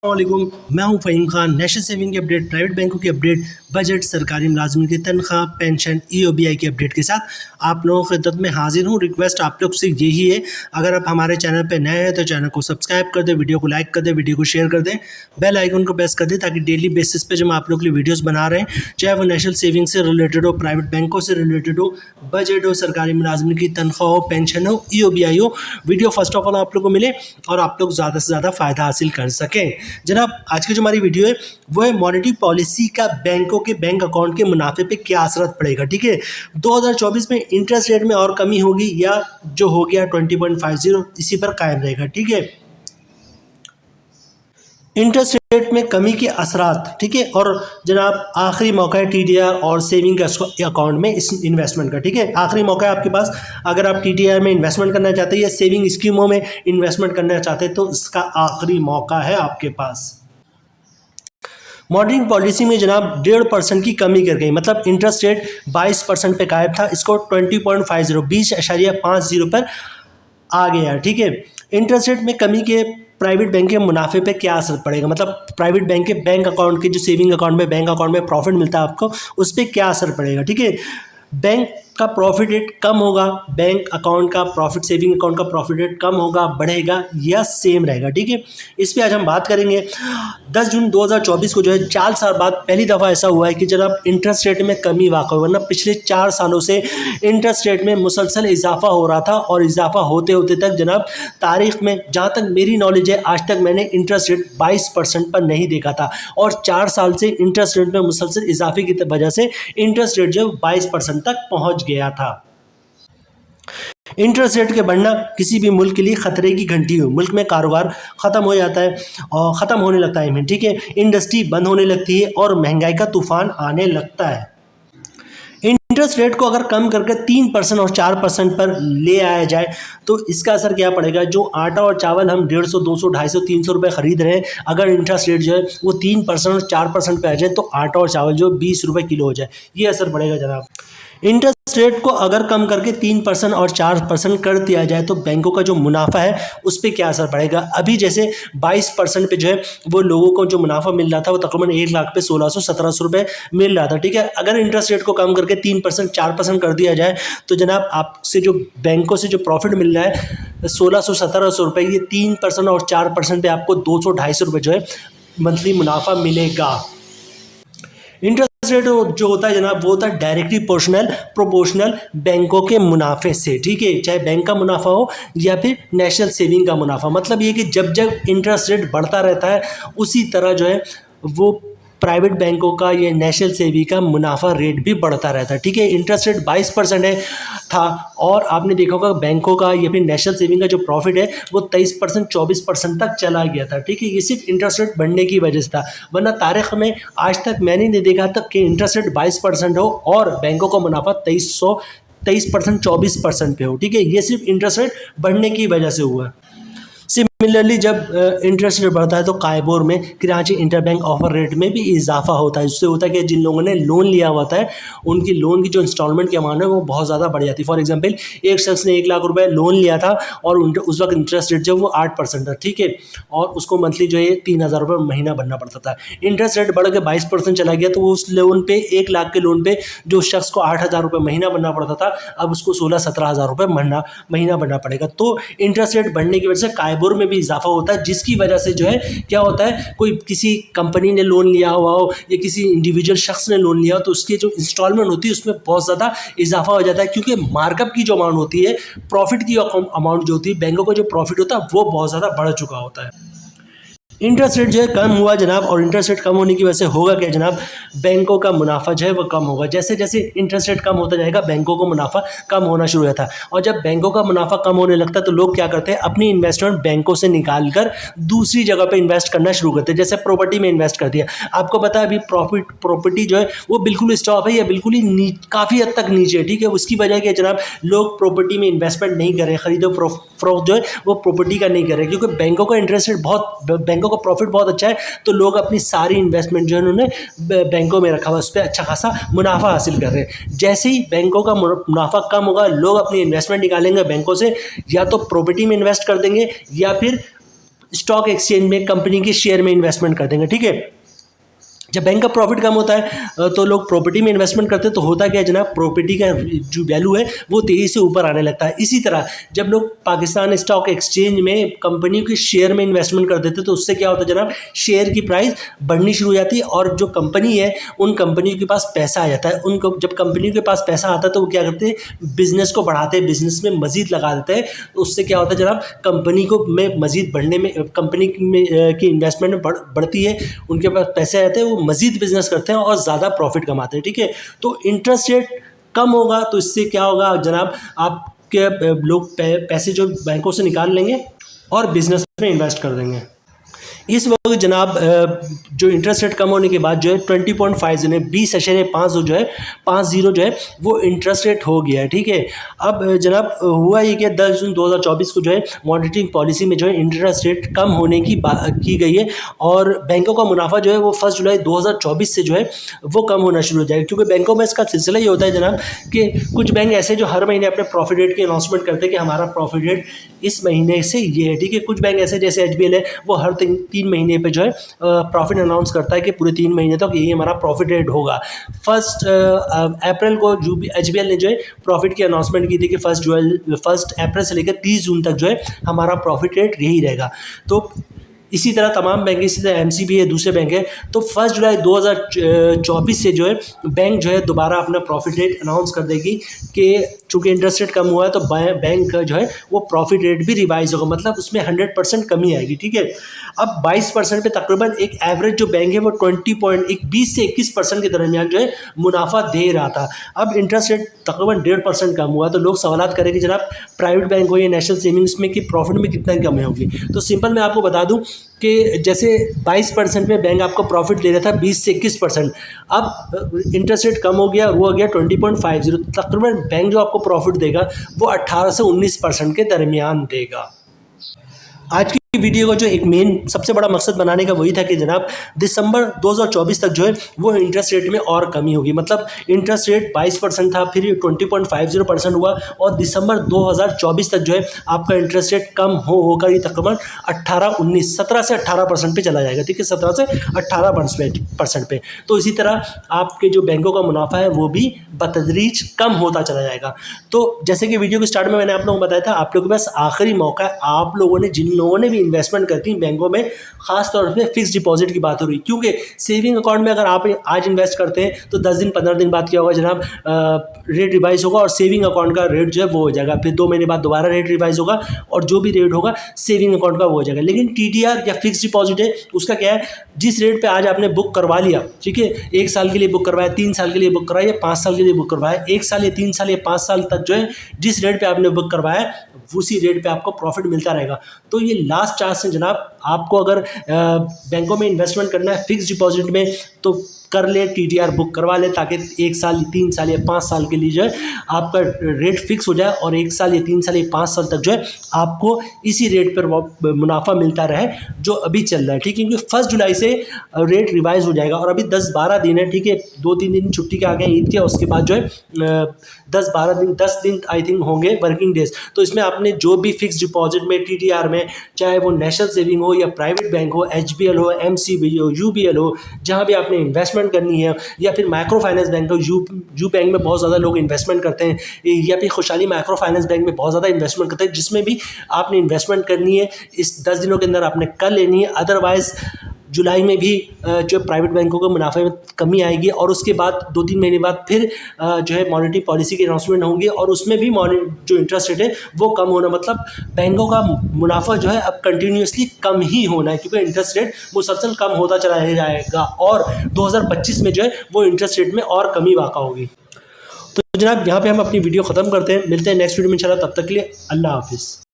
वालेकुम, मैं हूं फ़हीम खान। नेशनल सेविंग की अपडेट, प्राइवेट बैंकों की अपडेट, बजट, सरकारी मुलाजमिन की तनख्वाह, पेंशन, ईओबीआई की अपडेट के साथ आप लोगों की खिदमत में हाजिर हूं। रिक्वेस्ट आप लोग से यही है, अगर आप हमारे चैनल पे नए हैं तो चैनल को सब्सक्राइब कर दें, वीडियो को लाइक कर दें, वीडियो को शेयर कर दें, बेल आइकन को प्रेस कर दें ताकि डेली बेसिस पे जो हम आप लोग के लिए वीडियोज़ बना रहे हैं, चाहे वो नेशनल सेविंग से रिलेटेड हो, प्राइवेट बैंकों से रिलेटेड हो, बजट हो, सरकारी मुलाजमिन की तनख्वाह हो, पेंशन हो, ईओबीआई हो, वीडियो फर्स्ट ऑफ ऑल आप लोग को मिले और आप लोग ज़्यादा से ज़्यादा फ़ायदा हासिल कर सकें। जनाब, आज की जो हमारी वीडियो है वो है मॉनेटरी पॉलिसी का बैंकों के बैंक अकाउंट के मुनाफे पे क्या असर पड़ेगा। ठीक है, 2024 में इंटरेस्ट रेट में और कमी होगी या जो हो गया 20.50 इसी पर कायम रहेगा। ठीक है, इंटरेस्ट रेट में कमी के असरात। ठीक है, और जनाब आखिरी मौका है टीडीआर और सेविंग अकाउंट में इस इन्वेस्टमेंट का। ठीक है, आखिरी मौका है आपके पास, अगर आप टीडीआर में इन्वेस्टमेंट करना चाहते हैं या सेविंग स्कीमों में इन्वेस्टमेंट करना चाहते हैं तो इसका आखिरी मौका है आपके पास। मॉनेटरी पॉलिसी में जनाब 1.5% की कमी कर गई, मतलब इंटरेस्ट रेट 22% पे गायब था, इसको 20.50 पर आ गया। ठीक है, इंटरेस्ट रेट में कमी के प्राइवेट बैंक के मुनाफे पे क्या असर पड़ेगा, मतलब प्राइवेट बैंक के बैंक अकाउंट के जो सेविंग अकाउंट में बैंक अकाउंट में प्रॉफिट मिलता है आपको, उस पर क्या असर पड़ेगा। ठीक है, बैंक का प्रॉफिट रेट कम होगा, बैंक अकाउंट का प्रॉफिट, सेविंग अकाउंट का प्रॉफिट रेट कम होगा, बढ़ेगा या सेम रहेगा। ठीक है, इस पे आज हम बात करेंगे। 10 जून 2024 को जो है 4 साल बाद पहली दफ़ा ऐसा हुआ है कि जनाब इंटरेस्ट रेट में कमी वाक़ हुई, वरना पिछले 4 सालों से इंटरेस्ट रेट में मुसलसल इजाफा हो रहा था और इजाफा होते होते तक जनाब तारीख में, जहाँ तक मेरी नॉलेज है, आज तक मैंने इंटरेस्ट रेट 22% पर नहीं देखा था और 4 साल से इंटरेस्ट रेट में मुसलसल इजाफे की वजह से इंटरेस्ट रेट जो 22% तक पहुँच गया था। इंटरेस्ट रेट के बढ़ना किसी भी मुल्क के लिए खतरे की घंटी हो, मुल्क में कारोबार ख़त्म हो जाता है और ख़त्म होने लगता है। ठीक है, इंडस्ट्री बंद होने लगती है और महंगाई का तूफान आने लगता है। इंटरेस्ट रेट को अगर कम करके 3% और 4% पर ले आया जाए तो इसका असर क्या पड़ेगा। जो आटा और चावल हम 150, 200, 250, 300 रुपये खरीद रहे हैं, अगर इंटरेस्ट रेट जो है वो 3% और 4% पे आ जाए तो आटा और चावल जो 20 रुपये किलो हो जाए, ये असर पड़ेगा जनाब। इंटरेस्ट रेट को अगर कम करके 3% और 4% कर दिया जाए तो बैंकों का जो मुनाफा है उस पर क्या असर पड़ेगा। अभी जैसे 22% पे जो है वो लोगों को जो मुनाफा मिल रहा था वो तकरीबन 1 लाख पे 1600-1700 रुपये मिल रहा था। ठीक है, अगर इंटरेस्ट रेट को कम करके 3% 4% कर दिया जाए तो जनाब आपसे जो बैंकों से जो प्रॉफिट मिल रहा है 1600-1700 रुपये, ये 3% और 4% पे आपको 200-250 रुपये जो है मंथली मुनाफा मिलेगा। इंटरेस्ट रेट जो होता है जनाब वो होता है डायरेक्टली प्रोपोर्शनल बैंकों के मुनाफे से। ठीक है, चाहे बैंक का मुनाफा हो या फिर नेशनल सेविंग का मुनाफा, मतलब ये कि जब जब इंटरेस्ट रेट बढ़ता रहता है उसी तरह जो है वो प्राइवेट बैंकों का या नेशनल सेविंग का मुनाफा रेट भी बढ़ता रहता है। ठीक है, इंटरेस्ट रेट 22% है था और आपने देखा होगा बैंकों का या फिर नेशनल सेविंग का जो प्रॉफिट है वो 23%, 24% तक चला गया था। ठीक है, ये सिर्फ इंटरेस्ट रेट बढ़ने की वजह से था, वरना तारीख में आज तक मैंने नहीं देखा तक कि इंटरेस्ट रेट 22% हो और बैंकों का मुनाफा 23%, 24% पे हो। ठीक है, ये सिर्फ इंटरेस्ट रेट बढ़ने की वजह से हुआ। सिमिलरली जब इंटरेस्ट रेट बढ़ता है तो कायबोर में कराची इंटरबैंक ऑफर रेट में भी इजाफा होता है। इससे होता है कि जिन लोगों ने लोन लिया हुआ है उनकी लोन की जो इंस्टॉलमेंट की अमाउंट है वो बहुत ज़्यादा बढ़ जाती है। फॉर एग्जांपल एक शख्स ने 1 लाख रुपए लोन लिया था और उस वक्त इंटरेस्ट रेट जो वो 8% था। ठीक है, और उसको मंथली जो है 3000 रुपये महीना भरना पड़ता था। इंटरेस्ट रेट बढ़ के 22% चला गया तो उस लोन पे 1 लाख के लोन पे जो शख्स को 8000 रुपये महीना भरना पड़ता था अब उसको 16-17 हज़ार रुपये महीना भरना पड़ेगा। तो इंटरेस्ट रेट बढ़ने की वजह से कायबोर में भी इजाफा होता है, जिसकी वजह से जो है क्या होता है, कोई किसी कंपनी ने लोन लिया हुआ हो या किसी इंडिविजुअल शख्स ने लोन लिया हो तो उसकी जो इंस्टॉलमेंट होती है उसमें बहुत ज़्यादा इजाफा हो जाता है, क्योंकि मार्कअप की जो अमाउंट होती है, प्रॉफिट की अमाउंट जो होती है, बैंकों का जो प्रॉफिट होता है वो बहुत ज़्यादा बढ़ चुका होता है। इंटरेस्ट रेट जो है कम हुआ जनाब, और इंटरेस्ट रेट कम होने की वजह से होगा क्या जनाब, बैंकों का मुनाफा जो है वो कम होगा। जैसे जैसे इंटरेस्ट रेट कम होता जाएगा बैंकों को मुनाफा कम होना शुरू होता है, और जब बैंकों का मुनाफा कम होने लगता है तो लोग क्या करते हैं, अपनी इन्वेस्टमेंट बैंकों से निकाल कर दूसरी जगह पे इन्वेस्ट करना शुरू करते हैं। जैसे प्रॉपर्टी में इन्वेस्ट कर दिया, आपको पता है अभी प्रॉपर्टी जो है वो बिल्कुल स्टॉप है या बिल्कुल ही काफ़ी हद तक नीचे है। ठीक है, उसकी वजह क्या जनाब, लोग प्रॉपर्टी में इन्वेस्टमेंट नहीं कर रहे, खरीदो फरोख्त जो है वो प्रॉपर्टी का नहीं कर रहे, क्योंकि बैंकों का इंटरेस्ट रेट बैंकों का प्रॉफिट बहुत अच्छा है तो लोग अपनी सारी इन्वेस्टमेंट जो है उन्होंने बैंकों में रखा हुआ, उस पर अच्छा खासा मुनाफा हासिल कर रहे हैं। जैसे ही बैंकों का मुनाफा कम होगा लोग अपनी इन्वेस्टमेंट निकालेंगे बैंकों से, या तो प्रॉपर्टी में इन्वेस्ट कर देंगे या फिर स्टॉक एक्सचेंज में कंपनी के शेयर में इन्वेस्टमेंट कर देंगे। ठीक है, जब बैंक का प्रॉफिट कम होता है तो लोग प्रॉपर्टी में इन्वेस्टमेंट करते हैं, तो होता क्या है जनाब, प्रॉपर्टी का जो वैल्यू है वो तेज़ी से ऊपर आने लगता है। इसी तरह जब लोग पाकिस्तान स्टॉक एक्सचेंज में कंपनी के शेयर में इन्वेस्टमेंट कर देते हैं तो उससे क्या होता है जनाब, शेयर की प्राइस बढ़नी शुरू हो जाती है और जो कंपनी है उन कंपनियों के पास पैसा आ जाता है। उनको जब कंपनियों के पास पैसा आता है तो वो क्या करते हैं, बिजनेस को बढ़ाते हैं, बिजनेस में मजीद लगा देते हैं। उससे क्या होता है जनाब, कंपनी को में मजीद बढ़ने में, कंपनी में की इन्वेस्टमेंट बढ़ती है, उनके पास पैसे आते हैं, वो मजीद बिजनेस करते हैं और ज़्यादा प्रॉफिट कमाते हैं। ठीक है, तो इंटरेस्ट रेट कम होगा तो इससे क्या होगा जनाब, आपके लोग पैसे जो बैंकों से निकाल लेंगे और बिजनेस में इन्वेस्ट कर देंगे। इस वक्त जनाब जो इंटरेस्ट रेट कम होने के बाद जो है 20.5 जो है 20.5 जो है 50 जो है वो इंटरेस्ट रेट हो गया है। ठीक है, अब जनाब हुआ ये कि 10 जून 2024 को जो है मॉनेटरी पॉलिसी में जो है इंटरेस्ट रेट कम होने की गई है और बैंकों का मुनाफा जो है वो 1 जुलाई 2024 से जो है वो कम होना शुरू हो जाएगा। क्योंकि बैंकों में इसका सिलसिला ये होता है जनाब कि कुछ बैंक ऐसे जो हर महीने अपने प्रॉफिट रेट की अनाउंसमेंट करते हैं कि हमारा प्रॉफिट रेट इस महीने से ये है। ठीक है, कुछ बैंक ऐसे जैसे HBL है, वो हर 3 महीने पे जो है प्रॉफिट अनाउंस करता है कि पूरे 3 महीने तक यही हमारा प्रॉफिट रेट होगा। 1 अप्रैल को HBL ने जो है प्रॉफिट की अनाउंसमेंट की थी कि 1 अप्रैल से लेकर 30 जून तक जो है हमारा प्रॉफिट रेट यही रहेगा। तो इसी तरह तमाम बैंक, इसी तरह MCB है, दूसरे बैंक है, तो 1 जुलाई 2024 से जो है बैंक जो है दोबारा अपना प्रॉफिट रेट अनाउंस कर देगी कि चूँकि इंटरेस्ट रेट कम हुआ है तो बैंक का जो है वो प्रॉफिट रेट भी रिवाइज होगा, मतलब उसमें 100% कमी आएगी। ठीक है, अब 22% पे तकरीबन एक एवरेज जो बैंक है वो 20 से 21% के दरमियान जो है मुनाफा दे रहा था। अब इंटरेस्ट रेट तकरीबन 1.5% कम हुआ, तो लोग सवाल करेंगे जनाब प्राइवेट बैंक हो या नेशनल सेविंग्स में कि प्रॉफिट में कितना कमी होगी। तो सिंपल मैं आपको बता दूं कि जैसे 22% में बैंक आपको प्रॉफिट दे रहा था 20 से 21%, अब इंटरेस्ट रेट कम हो गया, वो हो गया 20.50, तकरीबन बैंक जो आपको प्रॉफिट देगा वो 18 से 19% के दरमियान देगा। आज की वीडियो का जो एक मेन सबसे बड़ा मकसद बनाने का वही था कि जनाब दिसंबर 2024 तक जो है वो इंटरेस्ट रेट में और कमी होगी, मतलब इंटरेस्ट रेट 22% था, फिर 20.50% हुआ और दिसंबर 2024 तक जो है आपका इंटरेस्ट रेट कम होकर ये तकरीबन 17 से 18% पे चला जाएगा। ठीक है, 17 से 18% पे। तो इसी तरह आपके जो बैंकों का मुनाफा है वो भी बतदरीज कम होता चला जाएगा। तो जैसे कि वीडियो के स्टार्ट में मैंने आप लोगों को बताया था, आप लोगों के पास आखिरी मौका है, आप लोगों ने जिन लोगों ने भी इन्वेस्टमेंट करती हैं बैंकों में, खास तौर पे फिक्स डिपॉजिट की बात हो रही है, क्योंकि सेविंग अकाउंट में अगर आप आज इन्वेस्ट करते हैं तो 10 दिन 15 दिन बाद क्या होगा जनाब, रेट रिवाइज होगा और सेविंग अकाउंट का रेट जो है वो हो जाएगा, फिर 2 महीने बाद दोबारा रेट रिवाइज होगा और जो भी रेट होगा सेविंग अकाउंट का वो हो जाएगा। लेकिन TDR या फिक्स डिपॉजिट है, उसका क्या है, जिस रेट पर आज आपने बुक करवा लिया, ठीक है, 1 साल के लिए बुक करवाया, 3 साल के लिए बुक करवाया, 5 साल के लिए बुक करवाया, 1 साल या 3 साल या 5 साल तक जो है जिस रेट पे आपने बुक करवाया उसी रेट पे आपको प्रॉफिट मिलता रहेगा। तो ये लास्ट चांस है जनाब, आपको अगर बैंकों में इन्वेस्टमेंट करना है फिक्स डिपॉजिट में तो कर ले, TDR बुक करवा ले, ताकि 1 साल 3 साल या 5 साल के लिए जो है आपका रेट फिक्स हो जाए और 1 साल या 3 साल या 5 साल तक जो है आपको इसी रेट पर मुनाफा मिलता रहे जो अभी चल रहा है। ठीक है, क्योंकि 1 जुलाई से रेट रिवाइज हो जाएगा और अभी 10-12 दिन है। ठीक है, 2-3 दिन छुट्टी के आ गए ईद के, उसके बाद जो है 10 दिन आई थिंक होंगे वर्किंग डेज। तो इसमें आपने जो भी फिक्स डिपॉजिट में TDR में, चाहे वो नेशनल सेविंग हो या प्राइवेट बैंक हो, HBL हो, MCB हो, UBL हो, जहाँ भी आपने इन्वेस्टमेंट करनी है, या फिर माइक्रो फाइनेंस बैंक हो, यू बैंक में बहुत ज़्यादा लोग इन्वेस्टमेंट करते हैं, या फिर खुशहाली माइक्रो फाइनेंस बैंक में बहुत ज़्यादा इन्वेस्टमेंट करते हैं, जिसमें भी आपने इन्वेस्टमेंट करनी है इस 10 दिनों के अंदर आपने कर लेनी है। अदरवाइज़ जुलाई में भी जो प्राइवेट बैंकों के मुनाफे में कमी आएगी और उसके बाद 2-3 महीने बाद फिर जो है मॉनेटरी पॉलिसी की अनाउंसमेंट होंगी और उसमें भी जो इंटरेस्ट रेट है वो कम होना, मतलब बैंकों का मुनाफा जो है अब कंटिन्यूसली कम ही होना है, क्योंकि इंटरेस्ट रेट मुसलसल कम होता चला जाएगा और 2025 में जो है वो इंटरेस्ट रेट में और कमी वाक़ा होगी। तो जनाब यहाँ पे हम अपनी वीडियो ख़त्म करते हैं, मिलते हैं नेक्स्ट वीडियो में इंशाल्लाह, तब तक के लिए अल्लाह हाफिज़।